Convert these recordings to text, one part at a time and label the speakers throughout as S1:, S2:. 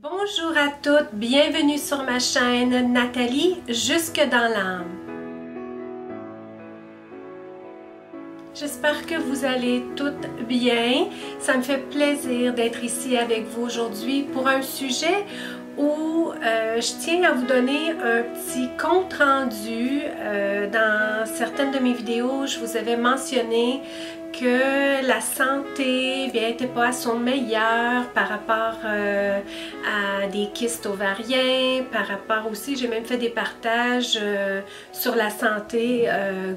S1: Bonjour à toutes, bienvenue sur ma chaîne Nathalie Jusque dans l'âme. J'espère que vous allez toutes bien. Ça me fait plaisir d'être ici avec vous aujourd'hui pour un sujet où je tiens à vous donner un petit compte rendu. Dans certaines de mes vidéos, je vous avais mentionné que la santé n'était pas à son meilleur par rapport à des kystes ovariens, par rapport aussi, j'ai même fait des partages sur la santé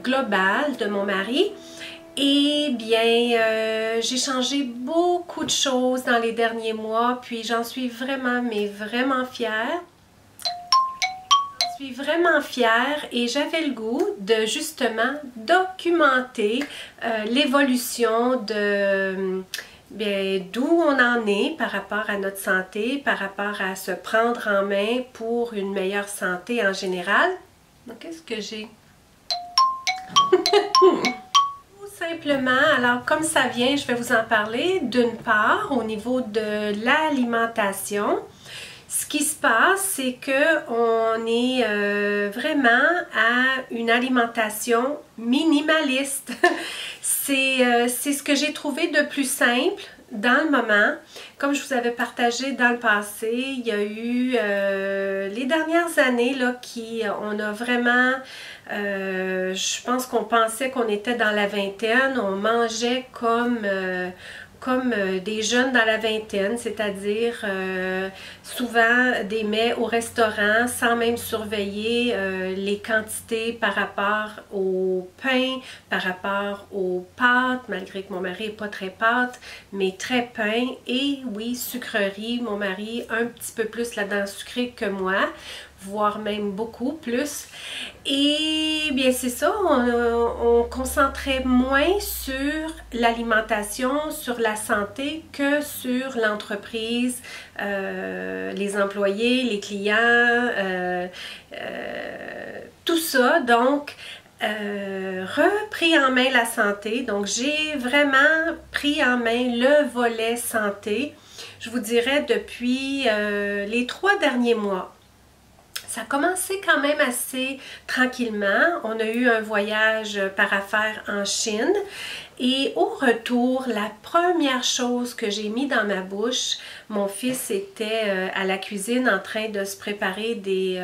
S1: globale de mon mari. Et bien, j'ai changé beaucoup de choses dans les derniers mois, puis j'en suis vraiment, mais vraiment fière. Je suis vraiment fière et j'avais le goût de justement documenter l'évolution de d'où on en est par rapport à notre santé, par rapport à se prendre en main pour une meilleure santé en général. Donc, qu'est-ce que j'ai? Simplement, alors comme ça vient, je vais vous en parler d'une part au niveau de l'alimentation. Ce qui se passe, c'est qu'on est vraiment à une alimentation minimaliste. C'est ce que j'ai trouvé de plus simple dans le moment. Comme je vous avais partagé dans le passé, il y a eu les dernières années là, on a vraiment, je pense qu'on pensait qu'on était dans la vingtaine, on mangeait comme des jeunes dans la vingtaine, c'est-à-dire souvent des mets au restaurant sans même surveiller les quantités par rapport au pain, par rapport aux pâtes, malgré que mon mari n'est pas très pâte, mais très pain et oui, sucrerie, mon mari un petit peu plus là-dedans sucré que moi, voire même beaucoup plus. Et bien c'est ça, on concentrait moins sur l'alimentation, sur la santé que sur l'entreprise, les employés, les clients, tout ça. Donc, repris en main la santé. Donc, j'ai vraiment pris en main le volet santé, je vous dirais depuis les 3 derniers mois. Ça a commencé quand même assez tranquillement. On a eu un voyage par affaires en Chine et au retour, la première chose que j'ai mis dans ma bouche, mon fils était à la cuisine en train de se préparer des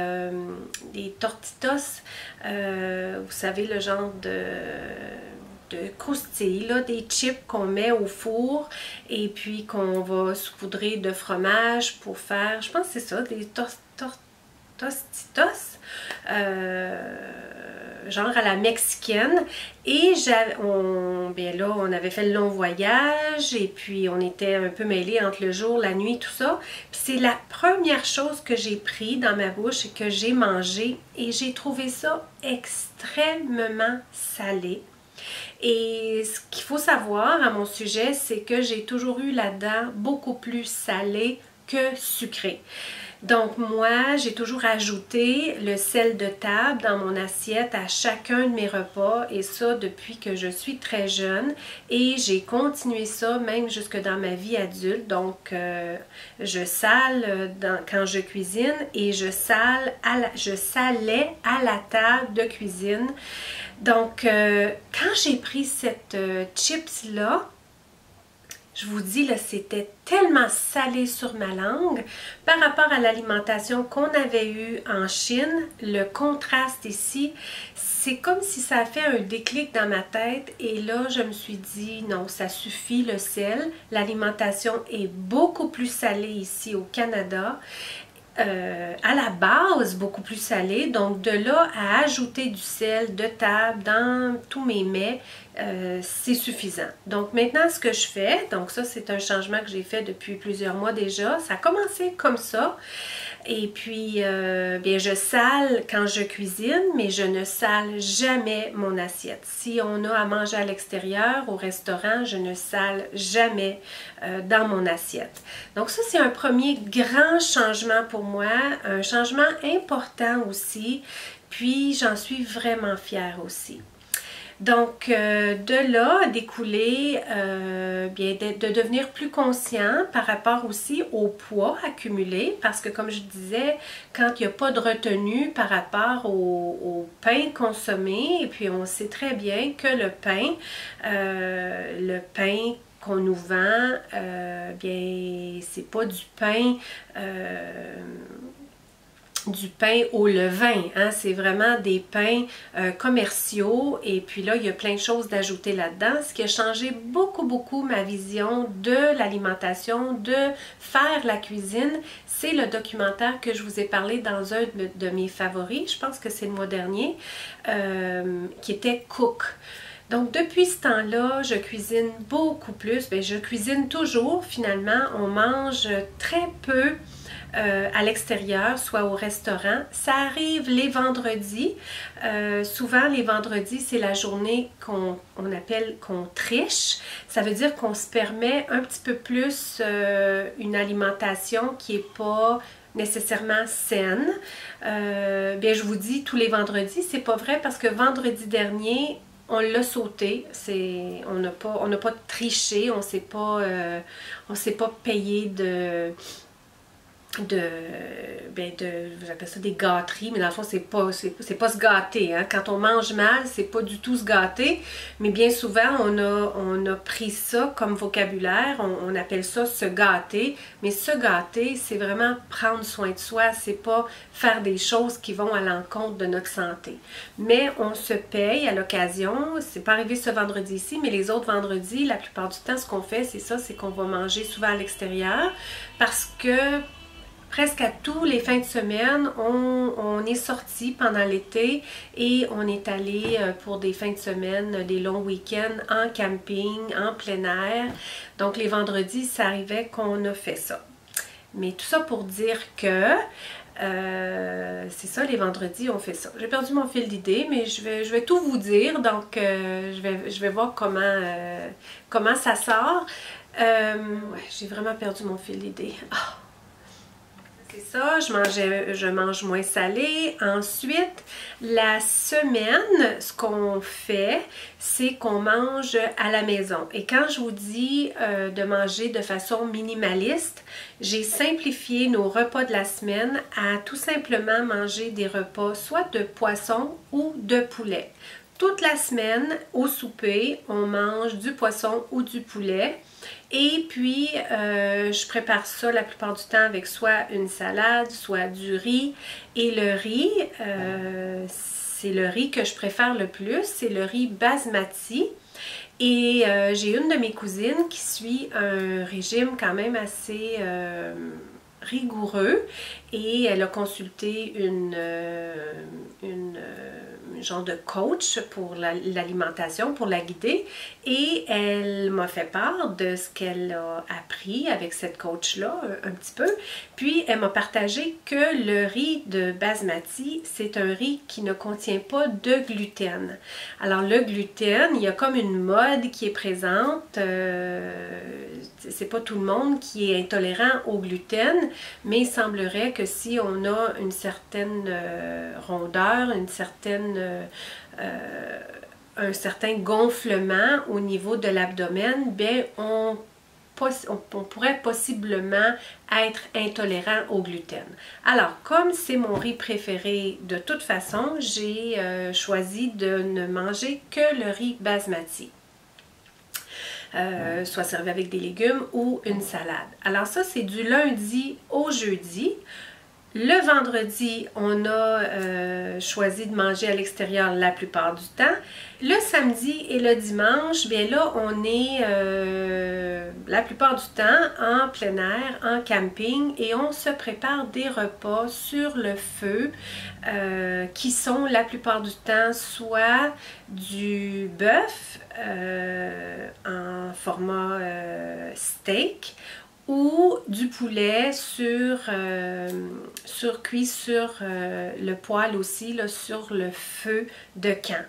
S1: tortitos, vous savez le genre de croustilles, là, des chips qu'on met au four et puis qu'on va saupoudrer de fromage pour faire, je pense que c'est ça, des tostitos, genre à la mexicaine. Et bien là, on avait fait le long voyage et puis on était un peu mêlés entre le jour, la nuit, tout ça. Puis c'est la première chose que j'ai pris dans ma bouche et que j'ai mangé et j'ai trouvé ça extrêmement salé. Et ce qu'il faut savoir à mon sujet, c'est que j'ai toujours eu là-dedans beaucoup plus salé que sucré. Donc moi, j'ai toujours ajouté le sel de table dans mon assiette à chacun de mes repas et ça depuis que je suis très jeune et j'ai continué ça même jusque dans ma vie adulte. Donc je sale quand je cuisine et je salais à la table de cuisine. Donc quand j'ai pris cette chips là, je vous dis, là, c'était tellement salé sur ma langue par rapport à l'alimentation qu'on avait eue en Chine. Le contraste ici, c'est comme si ça a fait un déclic dans ma tête et là, je me suis dit, non, ça suffit le sel. L'alimentation est beaucoup plus salée ici au Canada. À la base beaucoup plus salé, donc de là à ajouter du sel de table dans tous mes mets, c'est suffisant. Donc maintenant ce que je fais, donc ça c'est un changement que j'ai fait depuis plusieurs mois déjà, ça a commencé comme ça et puis bien je sale quand je cuisine mais je ne sale jamais mon assiette. Si on a à manger à l'extérieur, au restaurant, je ne sale jamais dans mon assiette. Donc ça c'est un premier grand changement pour moi, un changement important aussi, puis j'en suis vraiment fière aussi. Donc, de là a découlé bien de devenir plus conscient par rapport aussi au poids accumulé, parce que comme je disais, quand il n'y a pas de retenue par rapport au pain consommé, et puis on sait très bien que le pain qu'on nous vend, bien, c'est pas du pain au levain, hein? C'est vraiment des pains commerciaux, et puis là, il y a plein de choses d'ajouter là-dedans, ce qui a changé beaucoup ma vision de l'alimentation, de faire la cuisine. C'est le documentaire que je vous ai parlé dans un de mes favoris, je pense que c'est le mois dernier, qui était Cook. Donc, depuis ce temps-là, je cuisine beaucoup plus. Bien, je cuisine toujours, finalement. On mange très peu à l'extérieur, soit au restaurant. Ça arrive les vendredis. Souvent, les vendredis, c'est la journée qu'on triche. Ça veut dire qu'on se permet un petit peu plus une alimentation qui n'est pas nécessairement saine. Bien, je vous dis tous les vendredis, c'est pas vrai parce que vendredi dernier, on l'a sauté, on n'a pas triché, on s'est pas payé j'appelle ça des gâteries, mais dans le fond, c'est pas se gâter, hein. Quand on mange mal, c'est pas du tout se gâter, mais bien souvent, on a pris ça comme vocabulaire, on appelle ça se gâter, mais se gâter, c'est vraiment prendre soin de soi, c'est pas faire des choses qui vont à l'encontre de notre santé. Mais on se paye à l'occasion, c'est pas arrivé ce vendredi-ci, mais les autres vendredis, la plupart du temps, ce qu'on fait, c'est qu'on va manger souvent à l'extérieur, parce que presque à tous les fins de semaine, on est sorti pendant l'été et on est allé pour des fins de semaine, des longs week-ends en camping, en plein air. Donc les vendredis, ça arrivait qu'on a fait ça. Mais tout ça pour dire que c'est ça, les vendredis, on fait ça. J'ai perdu mon fil d'idée, mais je vais tout vous dire. Donc je vais voir comment ça sort. Ouais, j'ai vraiment perdu mon fil d'idée. Oh. C'est ça, je mange moins salé. Ensuite, la semaine, ce qu'on fait, c'est qu'on mange à la maison. Et quand je vous dis de manger de façon minimaliste, j'ai simplifié nos repas de la semaine à tout simplement manger des repas soit de poisson ou de poulet. Toute la semaine, au souper, on mange du poisson ou du poulet. Et puis, je prépare ça la plupart du temps avec soit une salade, soit du riz. Et le riz, c'est le riz que je préfère le plus, c'est le riz basmati. Et j'ai une de mes cousines qui suit un régime quand même assez rigoureux et elle a consulté une genre de coach pour l'alimentation, pour la guider, et elle m'a fait part de ce qu'elle a appris avec cette coach-là un petit peu. Puis elle m'a partagé que le riz de basmati, c'est un riz qui ne contient pas de gluten. Alors le gluten, il y a comme une mode qui est présente, c'est pas tout le monde qui est intolérant au gluten, mais il semblerait que si on a une certaine rondeur, un certain gonflement au niveau de l'abdomen, bien on pourrait possiblement être intolérant au gluten. Alors, comme c'est mon riz préféré de toute façon, j'ai choisi de ne manger que le riz basmati. Soit servi avec des légumes ou une salade. Alors ça, c'est du lundi au jeudi. Le vendredi, on a choisi de manger à l'extérieur la plupart du temps. Le samedi et le dimanche, bien là, on est la plupart du temps en plein air, en camping, et on se prépare des repas sur le feu qui sont la plupart du temps soit du bœuf en format steak, ou du poulet cuit sur le poêle aussi, là, sur le feu de camp.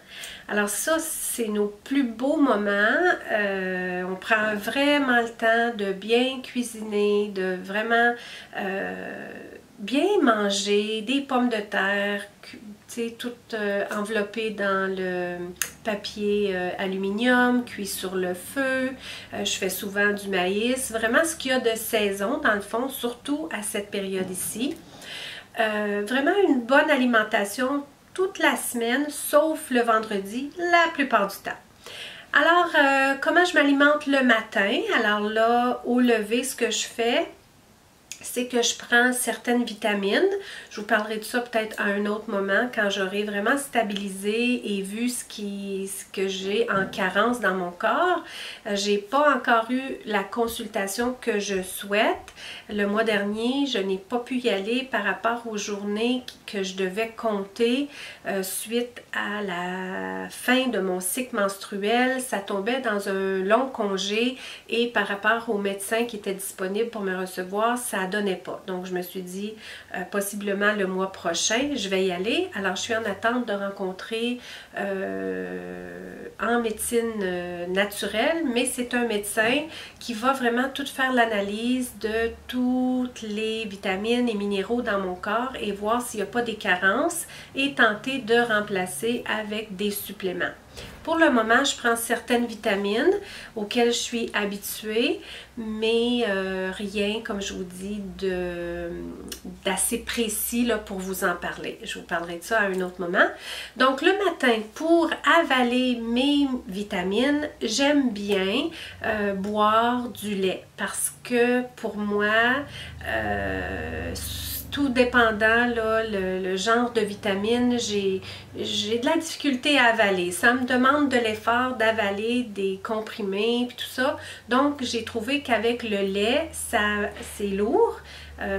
S1: Alors ça, c'est nos plus beaux moments. On prend vraiment le temps de bien cuisiner, de vraiment bien manger des pommes de terre, toutes enveloppées dans le papier aluminium, cuit sur le feu. Je fais souvent du maïs, vraiment ce qu'il y a de saison dans le fond, surtout à cette période ici. Vraiment une bonne alimentation toute la semaine, sauf le vendredi, la plupart du temps. Alors, comment je m'alimente le matin? Alors là, au lever, ce que je fais, c'est que je prends certaines vitamines. Je vous parlerai de ça peut-être à un autre moment quand j'aurai vraiment stabilisé et vu ce que j'ai en carence dans mon corps. J'ai pas encore eu la consultation que je souhaite. Le mois dernier, je n'ai pas pu y aller par rapport aux journées que je devais compter suite à la fin de mon cycle menstruel. Ça tombait dans un long congé et par rapport au médecin qui était disponible pour me recevoir, ça donnait pas. Donc, je me suis dit, possiblement le mois prochain, je vais y aller. Alors, je suis en attente de rencontrer en médecine naturelle, mais c'est un médecin qui va vraiment tout faire l'analyse de toutes les vitamines et minéraux dans mon corps et voir s'il n'y a pas des carences et tenter de remplacer avec des suppléments. Pour le moment, je prends certaines vitamines auxquelles je suis habituée, mais rien, comme je vous dis, d'assez précis là, pour vous en parler. Je vous parlerai de ça à un autre moment. Donc, le matin, pour avaler mes vitamines, j'aime bien boire du lait parce que pour moi, tout dépendant, là, le genre de vitamine, j'ai de la difficulté à avaler. Ça me demande de l'effort d'avaler des comprimés et tout ça. Donc, j'ai trouvé qu'avec le lait, c'est lourd,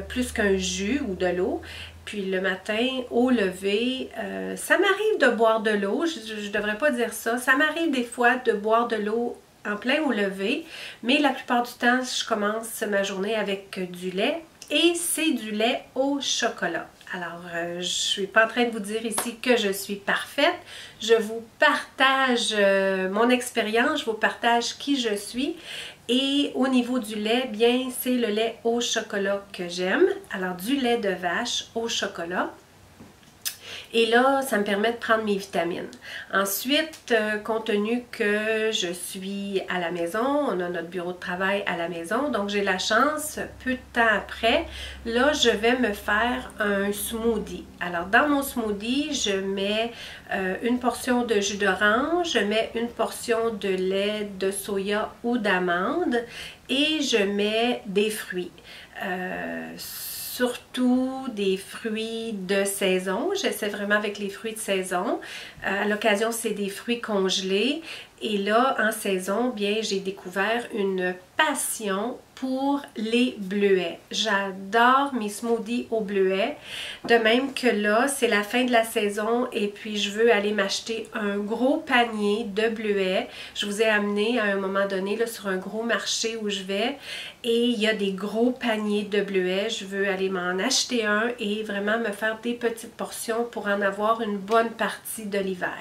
S1: plus qu'un jus ou de l'eau. Puis le matin, au lever, ça m'arrive de boire de l'eau. Je ne devrais pas dire ça. Ça m'arrive des fois de boire de l'eau en plein au lever. Mais la plupart du temps, je commence ma journée avec du lait. Et c'est du lait au chocolat. Alors, je ne suis pas en train de vous dire ici que je suis parfaite. Je vous partage mon expérience, je vous partage qui je suis. Et au niveau du lait, bien, c'est le lait au chocolat que j'aime. Alors, du lait de vache au chocolat. Et là, ça me permet de prendre mes vitamines. Ensuite, compte tenu que je suis à la maison, on a notre bureau de travail à la maison, donc j'ai la chance, peu de temps après, là, je vais me faire un smoothie. Alors, dans mon smoothie, je mets une portion de jus d'orange, je mets une portion de lait de soya ou d'amande et je mets des fruits. Surtout des fruits de saison. J'essaie vraiment avec les fruits de saison. À l'occasion, c'est des fruits congelés. Et là, en saison, bien, j'ai découvert une passion pour les bleuets. J'adore mes smoothies aux bleuets. De même que là, c'est la fin de la saison et puis je veux aller m'acheter un gros panier de bleuets. Je vous ai amené à un moment donné là, sur un gros marché où je vais et il y a des gros paniers de bleuets. Je veux aller m'en acheter un et vraiment me faire des petites portions pour en avoir une bonne partie de l'hiver.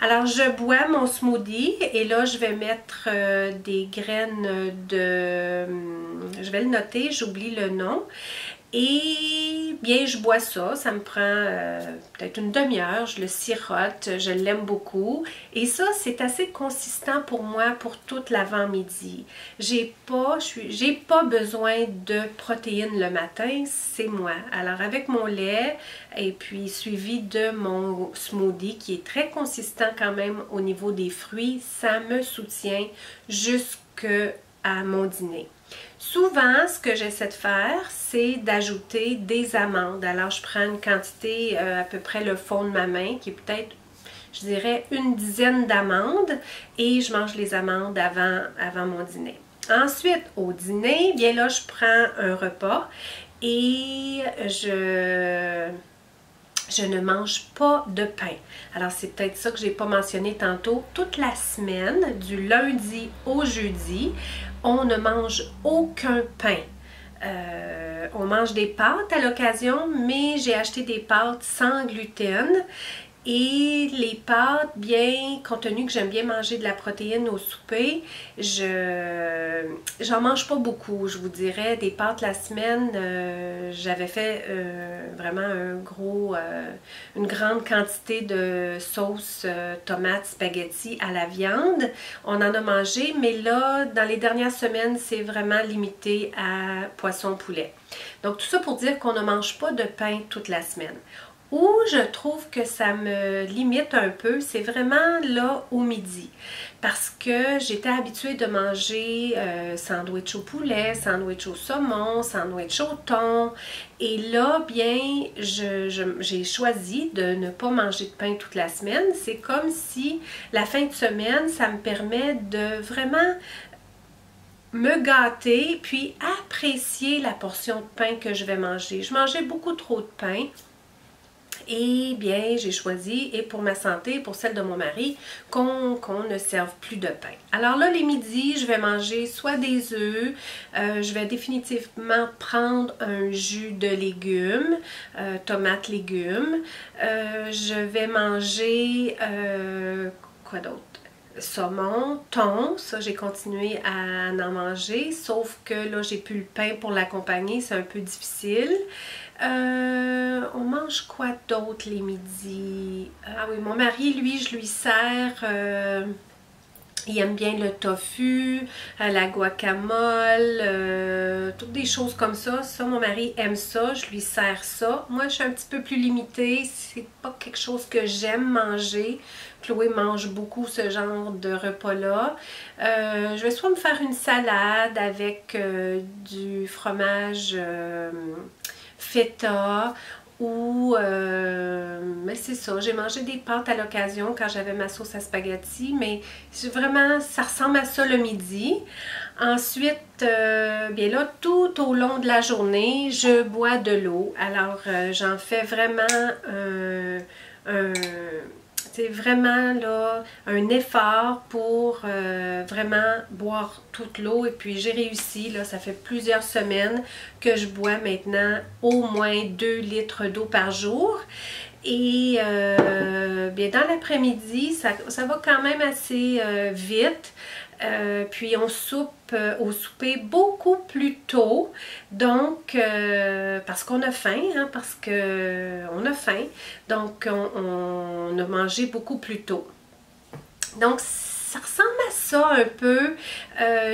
S1: Alors, je bois mon smoothie et là, je vais mettre des graines de... Je vais le noter, j'oublie le nom. Et bien, je bois ça. Ça me prend peut-être une demi-heure. Je le sirote. Je l'aime beaucoup. Et ça, c'est assez consistant pour moi pour toute l'avant-midi. J'ai pas besoin de protéines le matin. C'est moi. Alors, avec mon lait et puis suivi de mon smoothie qui est très consistant quand même au niveau des fruits, ça me soutient jusqu'à mon dîner. Souvent, ce que j'essaie de faire, c'est d'ajouter des amandes. Alors, je prends une quantité à peu près le fond de ma main, qui est peut-être, je dirais, une dizaine d'amandes. Et je mange les amandes avant mon dîner. Ensuite, au dîner, bien là, je prends un repas et je ne mange pas de pain. Alors, c'est peut-être ça que je n'ai pas mentionné tantôt. Toute la semaine, du lundi au jeudi, on ne mange aucun pain. On mange des pâtes à l'occasion, mais j'ai acheté des pâtes sans gluten Et les pâtes, bien, compte tenu que j'aime bien manger de la protéine au souper, j'en mange pas beaucoup, je vous dirais. Des pâtes la semaine, j'avais fait vraiment une grande quantité de sauce tomate spaghetti à la viande. On en a mangé, mais là, dans les dernières semaines, c'est vraiment limité à poisson-poulet. Donc tout ça pour dire qu'on ne mange pas de pain toute la semaine. Où je trouve que ça me limite un peu, c'est vraiment là au midi. Parce que j'étais habituée de manger sandwich au poulet, sandwich au saumon, sandwich au thon. Et là, bien, j'ai choisi de ne pas manger de pain toute la semaine. C'est comme si la fin de semaine, ça me permet de vraiment me gâter puis apprécier la portion de pain que je vais manger. Je mangeais beaucoup trop de pain. Et bien, j'ai choisi, et pour ma santé, pour celle de mon mari, qu'on ne serve plus de pain. Alors là, les midis, je vais manger soit des œufs, je vais définitivement prendre un jus de légumes, tomates, légumes. Je vais manger, quoi d'autre? Saumon, thon, ça j'ai continué à en manger, sauf que là j'ai plus le pain pour l'accompagner, c'est un peu difficile. On mange quoi d'autre les midis? Ah oui, mon mari, lui, je lui sers, il aime bien le tofu, la guacamole, toutes des choses comme ça. Ça, mon mari aime ça, je lui sers ça. Moi, je suis un petit peu plus limitée, c'est pas quelque chose que j'aime manger. Chloé mange beaucoup ce genre de repas-là. Je vais soit me faire une salade avec du fromage feta ou mais c'est ça, j'ai mangé des pâtes à l'occasion quand j'avais ma sauce à spaghetti, mais vraiment ça ressemble à ça le midi. Ensuite, bien là, tout au long de la journée, je bois de l'eau. Alors j'en fais vraiment c'est vraiment là un effort pour vraiment boire toute l'eau. Et puis j'ai réussi, là, ça fait plusieurs semaines que je bois maintenant au moins 2 litres d'eau par jour. Et bien dans l'après-midi, ça va quand même assez vite. Puis on soupe au souper beaucoup plus tôt, donc parce qu'on a faim, hein, parce qu'on a faim, donc on a mangé beaucoup plus tôt. Donc ça ressemble à ça un peu.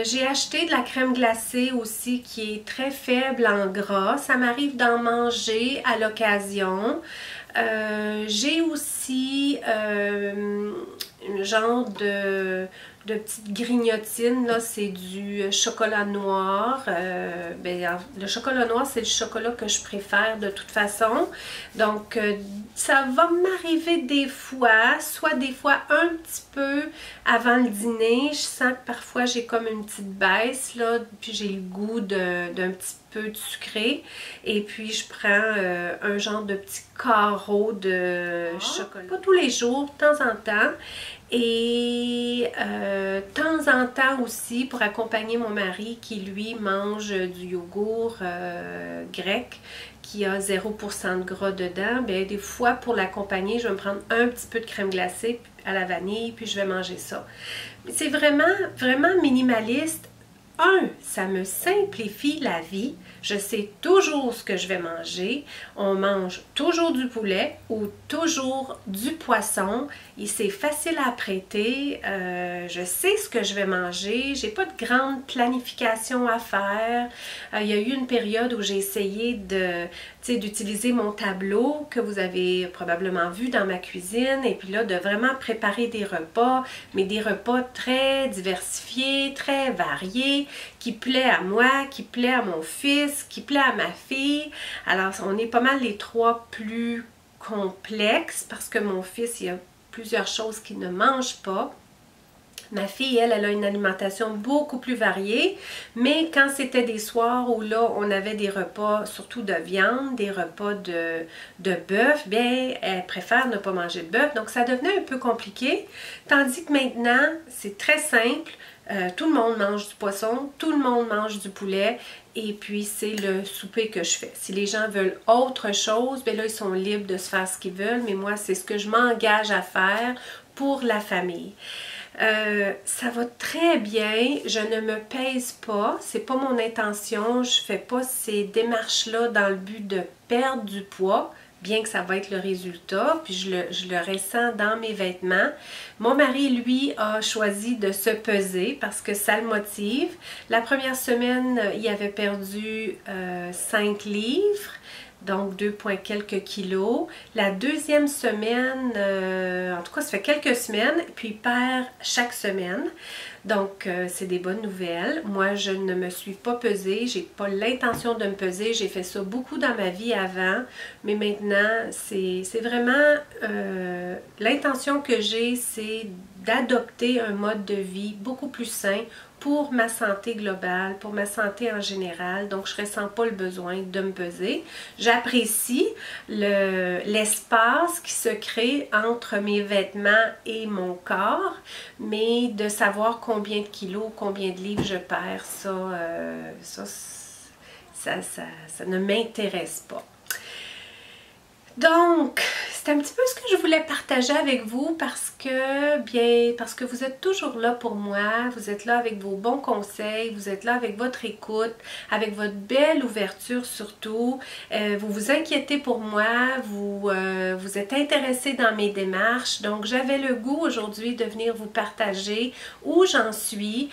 S1: J'ai acheté de la crème glacée aussi qui est très faible en gras. Ça m'arrive d'en manger à l'occasion. J'ai aussi un genre de petites grignotines, là, c'est du chocolat noir. Ben, le chocolat noir, c'est le chocolat que je préfère de toute façon. Donc, ça va m'arriver des fois, soit des fois un petit peu avant le dîner. Je sens que parfois j'ai comme une petite baisse, là, puis j'ai le goût d'un petit peu de sucré. Et puis, je prends un genre de petit carreau de chocolat. Pas tous les jours, de temps en temps. Et de temps en temps aussi pour accompagner mon mari qui lui mange du yogourt grec qui a 0% de gras dedans, bien des fois pour l'accompagner je vais me prendre un petit peu de crème glacée à la vanille puis je vais manger ça. C'est vraiment minimaliste. Ça me simplifie la vie. Je sais toujours ce que je vais manger. On mange toujours du poulet ou toujours du poisson. Et c'est facile à apprêter. Je sais ce que je vais manger. J'ai pas de grande planification à faire. Il y a eu une période où j'ai essayé d'utiliser mon tableau que vous avez probablement vu dans ma cuisine. Et puis là, de vraiment préparer des repas, mais des repas très diversifiés, très variés, qui plaît à moi, qui plaît à mon fils, qui plaît à ma fille. Alors, on est pas mal les trois plus complexes parce que mon fils, il y a plusieurs choses qu'il ne mange pas. Ma fille, elle a une alimentation beaucoup plus variée, mais quand c'était des soirs où là, on avait des repas, surtout de viande, des repas de bœuf, bien, elle préfère ne pas manger de bœuf, donc ça devenait un peu compliqué. Tandis que maintenant, c'est très simple. Tout le monde mange du poisson, tout le monde mange du poulet et puis c'est le souper que je fais. Si les gens veulent autre chose, bien là, ils sont libres de se faire ce qu'ils veulent, mais moi, c'est ce que je m'engage à faire pour la famille. Ça va très bien, je ne me pèse pas, c'est pas mon intention, je fais pas ces démarches-là dans le but de perdre du poids, bien que ça va être le résultat, puis je le ressens dans mes vêtements. Mon mari, lui, a choisi de se peser parce que ça le motive. La première semaine, il avait perdu 5 livres. Donc 2 points quelques kilos. La deuxième semaine, en tout cas ça fait quelques semaines, puis il perd chaque semaine. Donc c'est des bonnes nouvelles. Moi je ne me suis pas pesée, j'ai pas l'intention de me peser. J'ai fait ça beaucoup dans ma vie avant, mais maintenant c'est vraiment l'intention que j'ai, c'est d'adopter un mode de vie beaucoup plus sain pour ma santé globale, pour ma santé en général. Donc, je ne ressens pas le besoin de me peser. J'apprécie l'espace qui se crée entre mes vêtements et mon corps, mais de savoir combien de kilos, combien de livres je perds, ça ne m'intéresse pas. Donc, c'est un petit peu ce que je voulais partager avec vous parce que vous êtes toujours là pour moi, vous êtes là avec vos bons conseils, vous êtes là avec votre écoute, avec votre belle ouverture surtout. Vous vous inquiétez pour moi, vous êtes intéressé dans mes démarches. Donc, j'avais le goût aujourd'hui de venir vous partager où j'en suis.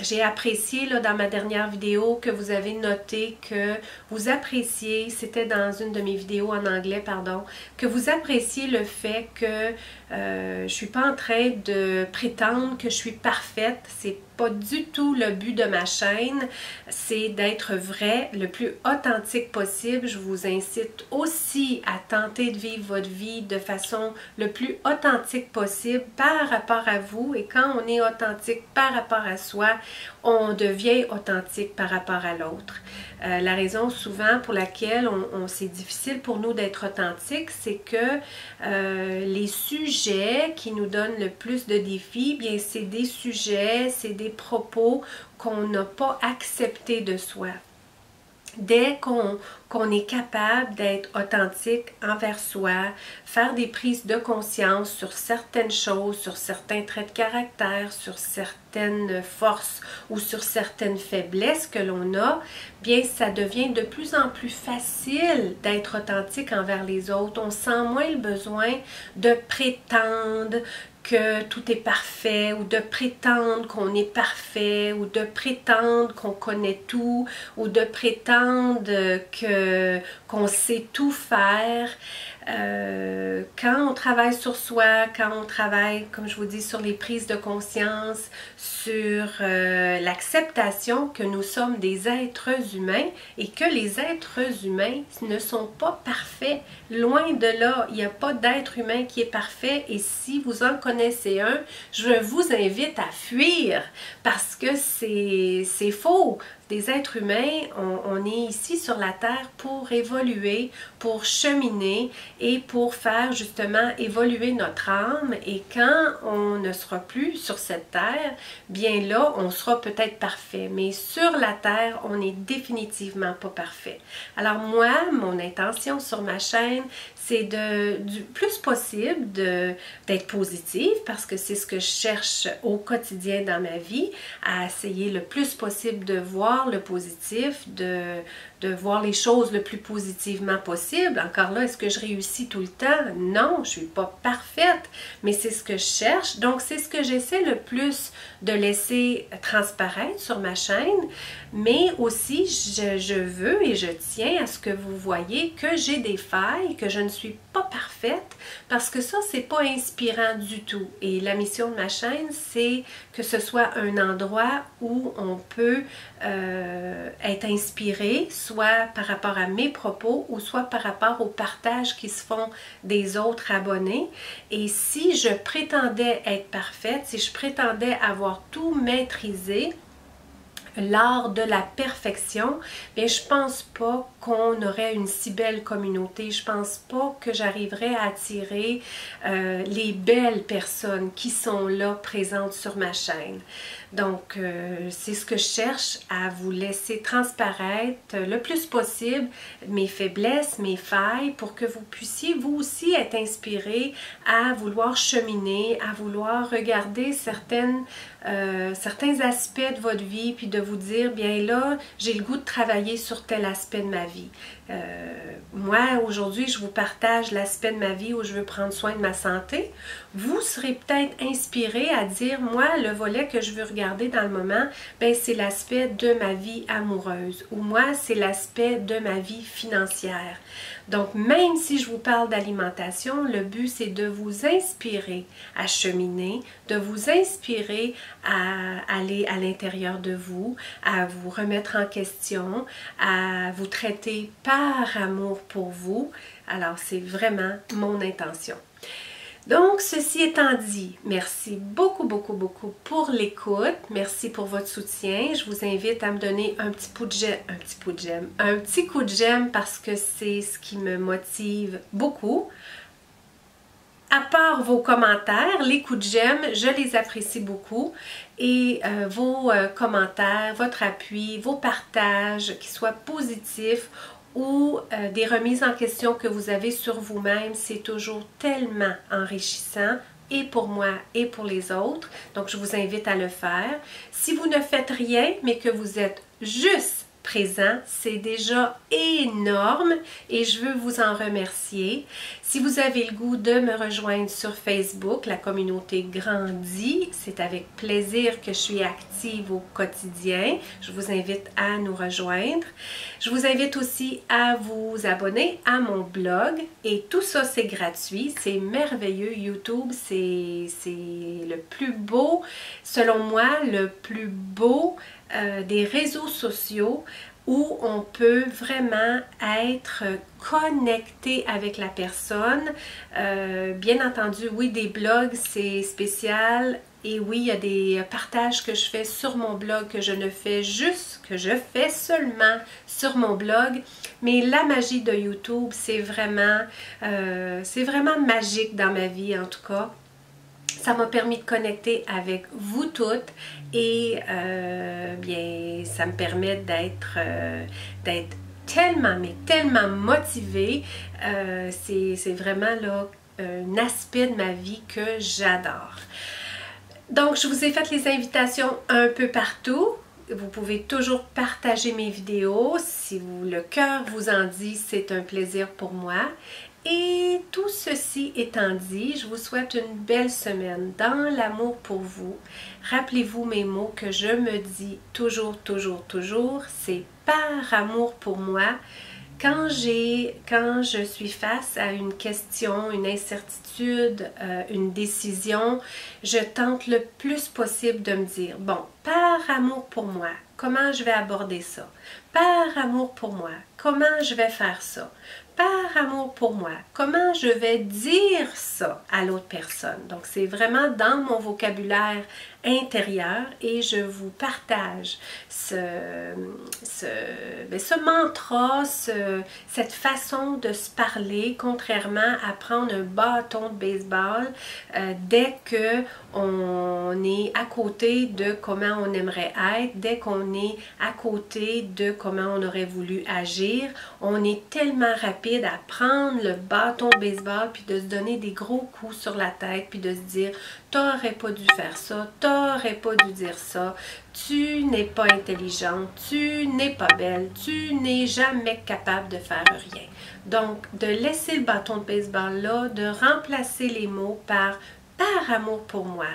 S1: J'ai apprécié là, dans ma dernière vidéo que vous avez noté que vous appréciez, c'était dans une de mes vidéos en anglais, pardon, que vous appréciez le fait que je ne suis pas en train de prétendre que je suis parfaite. C'est pas du tout le but de ma chaîne, c'est d'être vrai, le plus authentique possible. Je vous incite aussi à tenter de vivre votre vie de façon le plus authentique possible par rapport à vous. Et quand on est authentique par rapport à soi, on devient authentique par rapport à l'autre. La raison souvent pour laquelle c'est difficile pour nous d'être authentique, c'est que les sujets qui nous donnent le plus de défis, bien c'est des sujets, c'est des propos qu'on n'a pas acceptés de soi. Dès qu'on est capable d'être authentique envers soi, faire des prises de conscience sur certaines choses, sur certains traits de caractère, sur certaines forces ou sur certaines faiblesses que l'on a, bien ça devient de plus en plus facile d'être authentique envers les autres. On sent moins le besoin de prétendre que tout est parfait ou de prétendre qu'on est parfait ou de prétendre qu'on connaît tout ou de prétendre qu'on sait tout faire. Quand on travaille sur soi, quand on travaille, comme je vous dis, sur les prises de conscience, sur l'acceptation que nous sommes des êtres humains et que les êtres humains ne sont pas parfaits. Loin de là, il n'y a pas d'être humain qui est parfait et si vous en connaissez un, je vous invite à fuir parce que c'est faux. Des êtres humains, on est ici sur la Terre pour évoluer, pour cheminer et pour faire justement évoluer notre âme. Et quand on ne sera plus sur cette Terre, bien là, on sera peut-être parfait. Mais sur la Terre, on n'est définitivement pas parfait. Alors moi, mon intention sur ma chaîne, c'est du plus possible d'être positive parce que c'est ce que je cherche au quotidien dans ma vie, à essayer le plus possible de voir le positif, de voir les choses le plus positivement possible. Encore là, est-ce que je réussis tout le temps? Non, je ne suis pas parfaite, mais c'est ce que je cherche. Donc, c'est ce que j'essaie le plus de laisser transparaître sur ma chaîne, mais aussi, je veux et je tiens à ce que vous voyez que j'ai des failles, que je ne suis pas parfaite, parce que ça, c'est pas inspirant du tout. Et la mission de ma chaîne, c'est que ce soit un endroit où on peut être inspiré, soit par rapport à mes propos ou soit par rapport aux partages qui se font des autres abonnés. Et si je prétendais être parfaite, si je prétendais avoir tout maîtrisé, l'art de la perfection, bien je pense pas qu'on aurait une si belle communauté. Je pense pas que j'arriverais à attirer les belles personnes qui sont là présentes sur ma chaîne. Donc, c'est ce que je cherche, à vous laisser transparaître le plus possible mes faiblesses, mes failles, pour que vous puissiez vous aussi être inspiré à vouloir cheminer, à vouloir regarder certains aspects de votre vie, puis de vous dire, bien là, j'ai le goût de travailler sur tel aspect de ma vie. Moi, aujourd'hui, je vous partage l'aspect de ma vie où je veux prendre soin de ma santé. Vous serez peut-être inspiré à dire, moi, le volet que je veux regarder dans le moment, ben, c'est l'aspect de ma vie amoureuse, ou moi, c'est l'aspect de ma vie financière. Donc, même si je vous parle d'alimentation, le but, c'est de vous inspirer à cheminer, de vous inspirer à aller à l'intérieur de vous, à vous remettre en question, à vous traiter par amour pour vous. Alors, c'est vraiment mon intention. Donc, ceci étant dit, merci beaucoup, beaucoup, beaucoup pour l'écoute. Merci pour votre soutien. Je vous invite à me donner un petit coup de j'aime parce que c'est ce qui me motive beaucoup. À part vos commentaires, les coups de j'aime, je les apprécie beaucoup. Et vos commentaires, votre appui, vos partages, qu'ils soient positifs ou des remises en question que vous avez sur vous-même, c'est toujours tellement enrichissant et pour moi et pour les autres. Donc, je vous invite à le faire. Si vous ne faites rien, mais que vous êtes juste présent, c'est déjà énorme et je veux vous en remercier. Si vous avez le goût de me rejoindre sur Facebook, la communauté grandit. C'est avec plaisir que je suis active au quotidien. Je vous invite à nous rejoindre. Je vous invite aussi à vous abonner à mon blog et tout ça c'est gratuit, c'est merveilleux. YouTube, c'est le plus beau, selon moi, le plus beau des réseaux sociaux où on peut vraiment être connecté avec la personne. Bien entendu, oui, des blogs, c'est spécial. Et oui, il y a des partages que je fais sur mon blog que je fais seulement sur mon blog. Mais la magie de YouTube, c'est vraiment magique dans ma vie en tout cas. Ça m'a permis de connecter avec vous toutes et bien, ça me permet d'être tellement, mais tellement motivée. C'est vraiment là un aspect de ma vie que j'adore. Donc, je vous ai fait les invitations un peu partout. Vous pouvez toujours partager mes vidéos. Si le cœur vous en dit, c'est un plaisir pour moi. Et tout ceci étant dit, je vous souhaite une belle semaine dans l'amour pour vous. Rappelez-vous mes mots que je me dis toujours, toujours, toujours. C'est par amour pour moi. Quand je suis face à une question, une incertitude, une décision, je tente le plus possible de me dire, bon, par amour pour moi, comment je vais aborder ça? Par amour pour moi, comment je vais faire ça? Par amour pour moi, comment je vais dire ça à l'autre personne? Donc, c'est vraiment dans mon vocabulaire intérieur et je vous partage ce mantra, cette façon de se parler, contrairement à prendre un bâton de baseball dès qu'on est à côté de comment on aimerait être, dès qu'on est à côté de comment on aurait voulu agir. On est tellement rapide à prendre le bâton de baseball puis de se donner des gros coups sur la tête puis de se dire « t'aurais pas dû faire ça, t'aurais pas dû dire ça, tu n'es pas intelligente, tu n'es pas belle, tu n'es jamais capable de faire rien ». Donc, de laisser le bâton de baseball là, de remplacer les mots par « par amour pour moi ».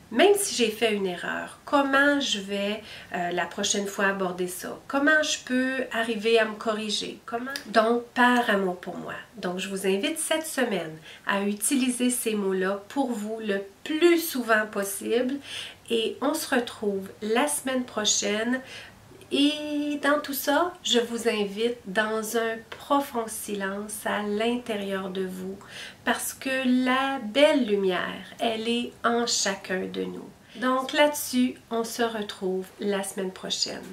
S1: Même si j'ai fait une erreur, comment je vais la prochaine fois aborder ça? Comment je peux arriver à me corriger? Donc, par amour pour moi. Donc, je vous invite cette semaine à utiliser ces mots-là pour vous le plus souvent possible. Et on se retrouve la semaine prochaine. Et dans tout ça, je vous invite dans un profond silence à l'intérieur de vous parce que la belle lumière, elle est en chacun de nous. Donc là-dessus, on se retrouve la semaine prochaine.